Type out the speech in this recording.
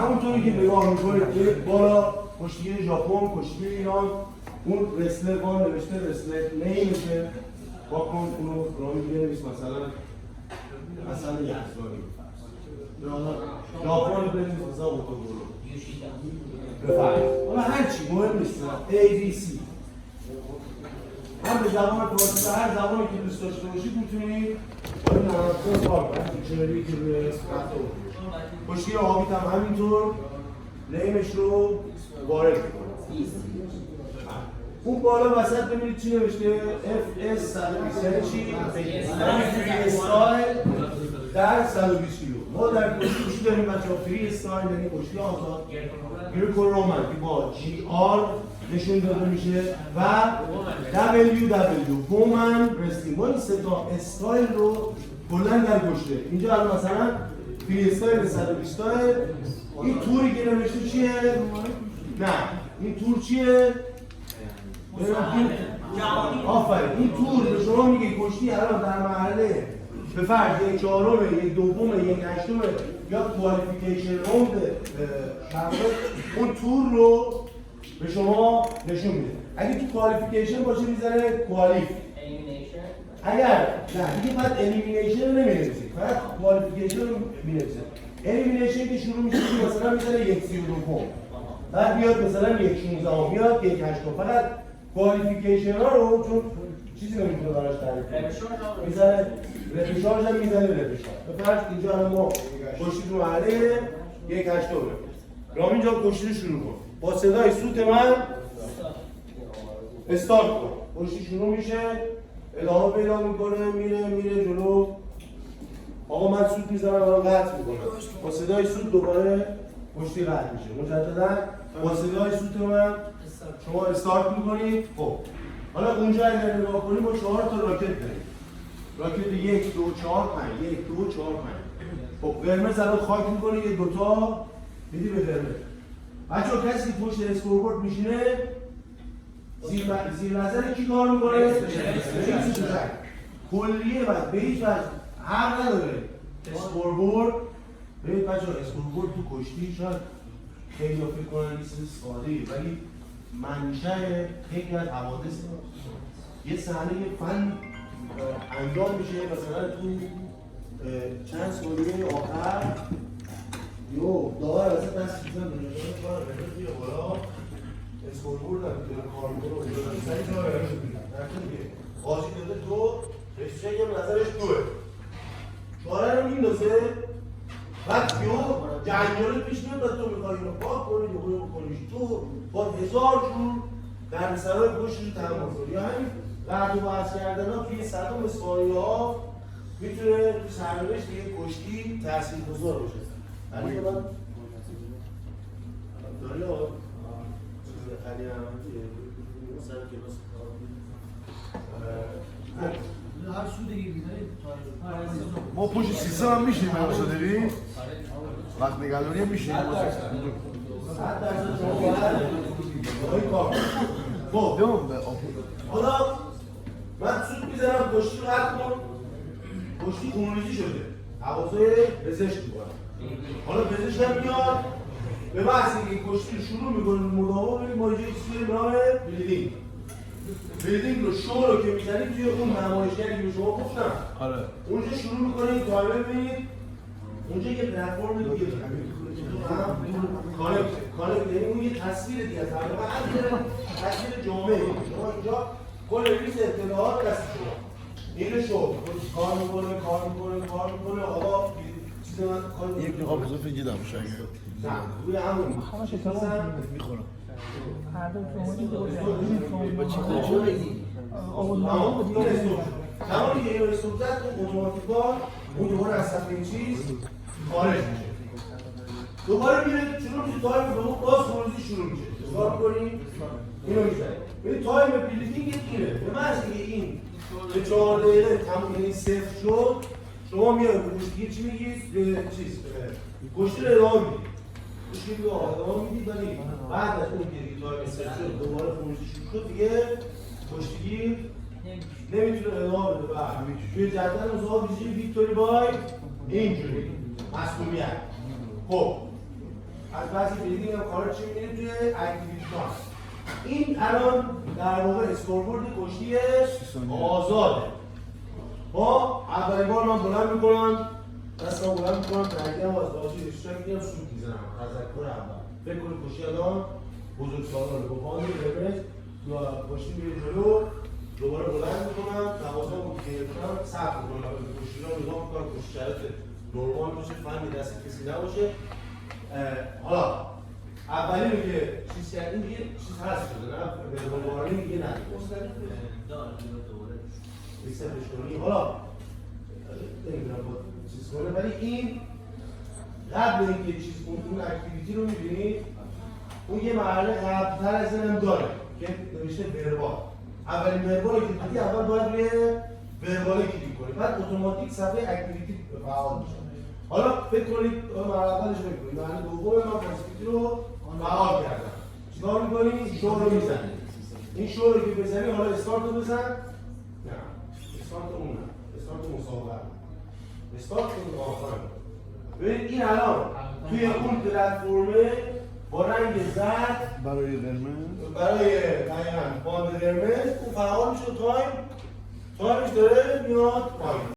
همونطوری که نگاه میکنید بالا کشتی ژاپن، کشتی ایران، اون رسلر وان نوشته رسلر نیمشه با کن اونو رامی بنویس مثلا یزدانی ژاپن بنویس مثلا اوتوگورو بفرمایید. حالا هرچی مهم نیست ABC هم به زبان فارسی هر زبانی که دوست داشته باشید میتونید با این نمازکن کار کنید. دیکشنری که روی کشتی آبیت هم همینطور نیمش رو وارد کنید. اون بالا وسط ببینید چی نوشته FS 120 یعنی چی؟ فری استایل در 120 کیلو. ما در کشتی داریم بچه‌ها فری استایل یعنی کشتی آزاد گریکو رومن که با GR نشون داده میشه و WW وومن رسلینگ. ما این سه تا استایل رو کلا در کشته. اینجا الان مثلا فری استایل 120 تا این توری که نوشته چیه؟ نه این تور چیه؟ آفرین این تور به شما میگه کشتی الان در مرحله به فرض یک چهارم، یک دوم، یک هشتم یا کوالیفیکیشن راوند اون تور رو به شما نشون میده. اگه تو کوالیفیکیشن باشه میذاره کوالیف. اگر نه دیگه بعد الیمینیشن رو نمی‌نویسید. فقط کوالیفیکیشن رو می‌نویسید. الیمینیشن که شروع میشه مثلا میذاره یک 32 بعد بیاد مثلا یک 16 بیاد یک 8 فقط کوالیفیکیشن ها رو چون چیزی نمیتونه براش تعریف کنه میذاره رفشارژ هم میذاره رفشارژ. به فرض اینجا الان ما کشتی تو مرحله یک 8 رامین جان کشتی رو شروع کن با صدای سوت من استارت کن. کشتی شروع میشه ادامه پیدا میکنه میره جلو. آقا من سوت میزنم الان قطع میکنم با صدای سوت دوباره کشتی قطع میشه. مجددا با صدای سوت من شما استارت میکنید. خب حالا اونجا اگر نگاه کنیم ما 4 تا راکت داریم. راکت 1 2 4 5 1 2 4 5. خب قرمز الان خاک میکنه یه دوتا میدی به قرمز. بچه‌ها کسی که پشت اسکوربورد میشینه زیر نظر کی کار میکنه؟ کلیه بعد به هیچ وجه حق نداره اسکوربورد. ببینید بچه‌ها اسکوربورد تو کشتی شاید خیلی فکر کنن نیست ساده‌ای ولی منشأ خیلی از حوادث یه صحنه فن انجام میشه مثلا تو چند ثانیه آخر یو داور از دست میزنه نشون کار بده بالا اسکوربورد هم که کار میکنه سری کار میکنه بازی داده تو رشته هم نظرش دوه چهاره رو میندازه بعد یو جنگاله پیش میاد و تو میخوای اینو پاک کنی یا بکنیش تو با 1000 جور در سرای پشت رو تمام کنی. یا همین قطع و بحث کردن ها توی صدام ثانیه ها میتونه تو سرنوشت یه کشتی تاثیرگذار باشه. علی من داری آقا علی احمدیه سر کلاس هر سودی می‌ذارید ما پشت سیستم هم میشیم مثلا داریم وقت نگهداری هم میشیم خب حالا من سود میزنم کشتی رو حد کن کشتی خونریزی شده حواسای پزشک میکنم. حالا پزشک هم میاد به بحث اینکه کشتی رو شروع میکنه مداوا ببینیم ما اینجا چیزی به نام بریدینگ رو شو رو که میزنید توی اون نمایشگری که به شما گفتم اونجا شروع میکنید تایمر ببینید اونجا یه پلتفرم دیگه کانکت یعنی اون یه تصویر دیگه تصویر جامعه شما اینجا کل ریز اطلاعات دست شما اینو شو کار میکنه آقا چیز من کار یک نقاب بزرگ فنجی دم باشه نه روی همون میخورم زمانی که اینو رسوب زد اون اتوماتیکا اون دوباره از صفحه چیز خارج میشه دوباره میره شروع میشه تایم به اون باز خروجی شروع میشه کار کنیم اینو میزنیم ببین تایم بلیدینگ اینه به محض اینکه این به 4 دقیقه تموم این صفر شد شما میاد کشتی چی میگید چیز کشتی رو ادامه میدید کشتی رو ادامه میدید ولی بعد از اون که دیگه تایم صفر شد دوباره خروجی شروع شد دیگه کشتیگیر نمیتونه ادامه بده. بعد توی جدول مسابقه ویژه ویکتوری بای اینجوری مسئولیت. خب از بحث کلیدی هم خارج چی می‌بینیم توی اکتیویتی تایم. این الان در واقع اسکوربورد کشتی آزاده. خب اولین بار من بلند می‌کنم، دستم بلند می‌کنم، ترکیبم از بازی اشتراک می‌گیرم، سود می‌زنم. تذکر اول. فکر کنید کشتی آدم بزرگسالان با باند قرمز یا کشتی میره جلو، دوباره بلند می‌کنم، توازن گرفتم، صبر می‌کنم، کشتی رو نگاه می‌کنم، کشتی شرایط نرمال باشه، فنی دست کسی نباشه. حالا اولی رو که چیز کردیم دیگه چیز هست شده نه؟ به بارانی دیگه نداره. دوباره ریستش کنی. حالا نمیدونم با چیز کنه ولی این قبل اینکه چیز اون اکتیویتی رو می‌بینید اون یه مرحله قبل‌تر از اینم داره که نوشته وربال. اولین وربال که دیدی اول باید روی وربال کلیک کنید. بعد اتوماتیک صفحه اکتیویتی فعال میشه. حالا فکر کنید مرحله اولش رو می‌کنید. مرحله دوم من اکتیویتی رو فعال کردم. چیکار می‌کنی؟ شو رو می‌زنی. این شو رو که بزنی حالا استارت رو بزن. نه. استارت اون نه. استارت مسابقه. استارت اون آخر. ببین این الان توی اون پلتفرمه با رنگ زرد برای قرمز دقیقاً باند قرمز اون فعال میشه تایمش داره میاد پایین.